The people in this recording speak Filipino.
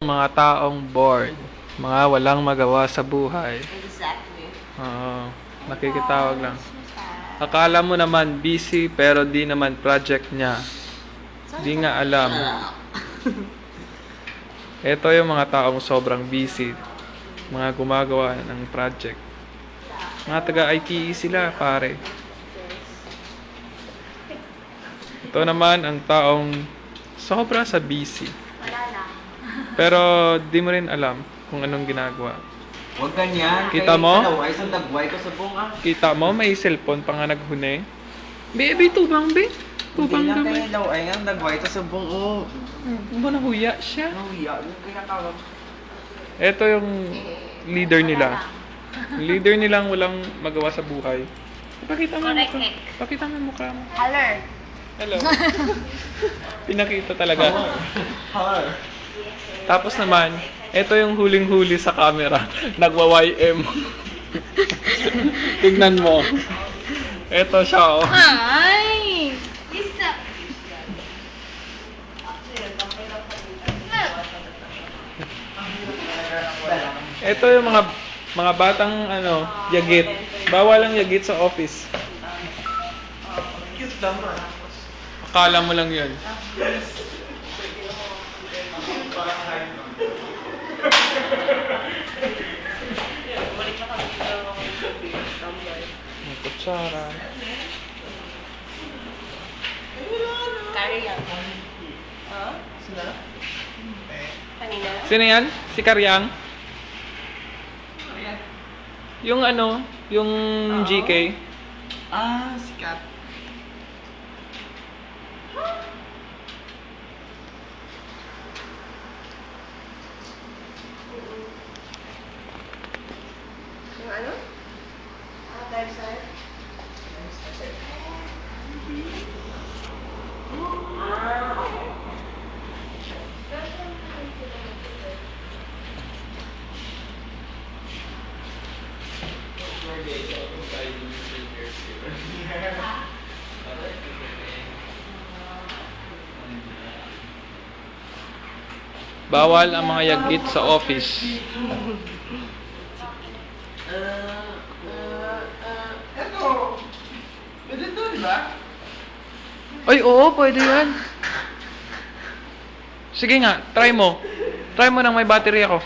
Mga taong bored, mga walang magawa sa buhay. Exactly. Oo, nakikitawag lang. Akala mo naman busy pero di naman project niya. Di nga alam. Ito yung mga taong sobrang busy, mga gumagawa ng project. Mga taga-ITE sila, pare. Ito naman ang taong sobra sa busy. Wala lang. Pero di mo rin alam kung anong ginagawa. Huwag ganyan. Kita mo? Ay, sa dagway ko sa bunga. Kita mo, may cellphone pa nga naghuni. Be, tubang, be. Tubang Hindi lang gamay. kayo ay ang dagway ko sa bunga. Ba nahuya siya? Nahuya. Yung pinatawag. Ito yung leader nila. Leader nilang walang magawa sa buhay. Pakita mo yung Correct, mukha. eh. Pakita mo yung mukha mo. Hello. Hello. Pinakita talaga. Hello. Tapos naman, ito yung huling-huli sa camera. Nagwa-YM. Tignan mo. Ito siya, oh. Ay! Isa. Ito yung mga batang yagit. Bawal ang yagit sa office. Cute lang man. Akala mo lang 'yun. May kutsara. Kariyan. Sila? Kanina? Sino yan? Si Karyang? Yung yung GK. Ah, sikat. Yung ano? Dive side? Bawal ang mga yagit sa office. Ito. Pwede to, di ba? Ay, oo, pwede yan. Sige nga, try mo. Try mo nang may battery ako.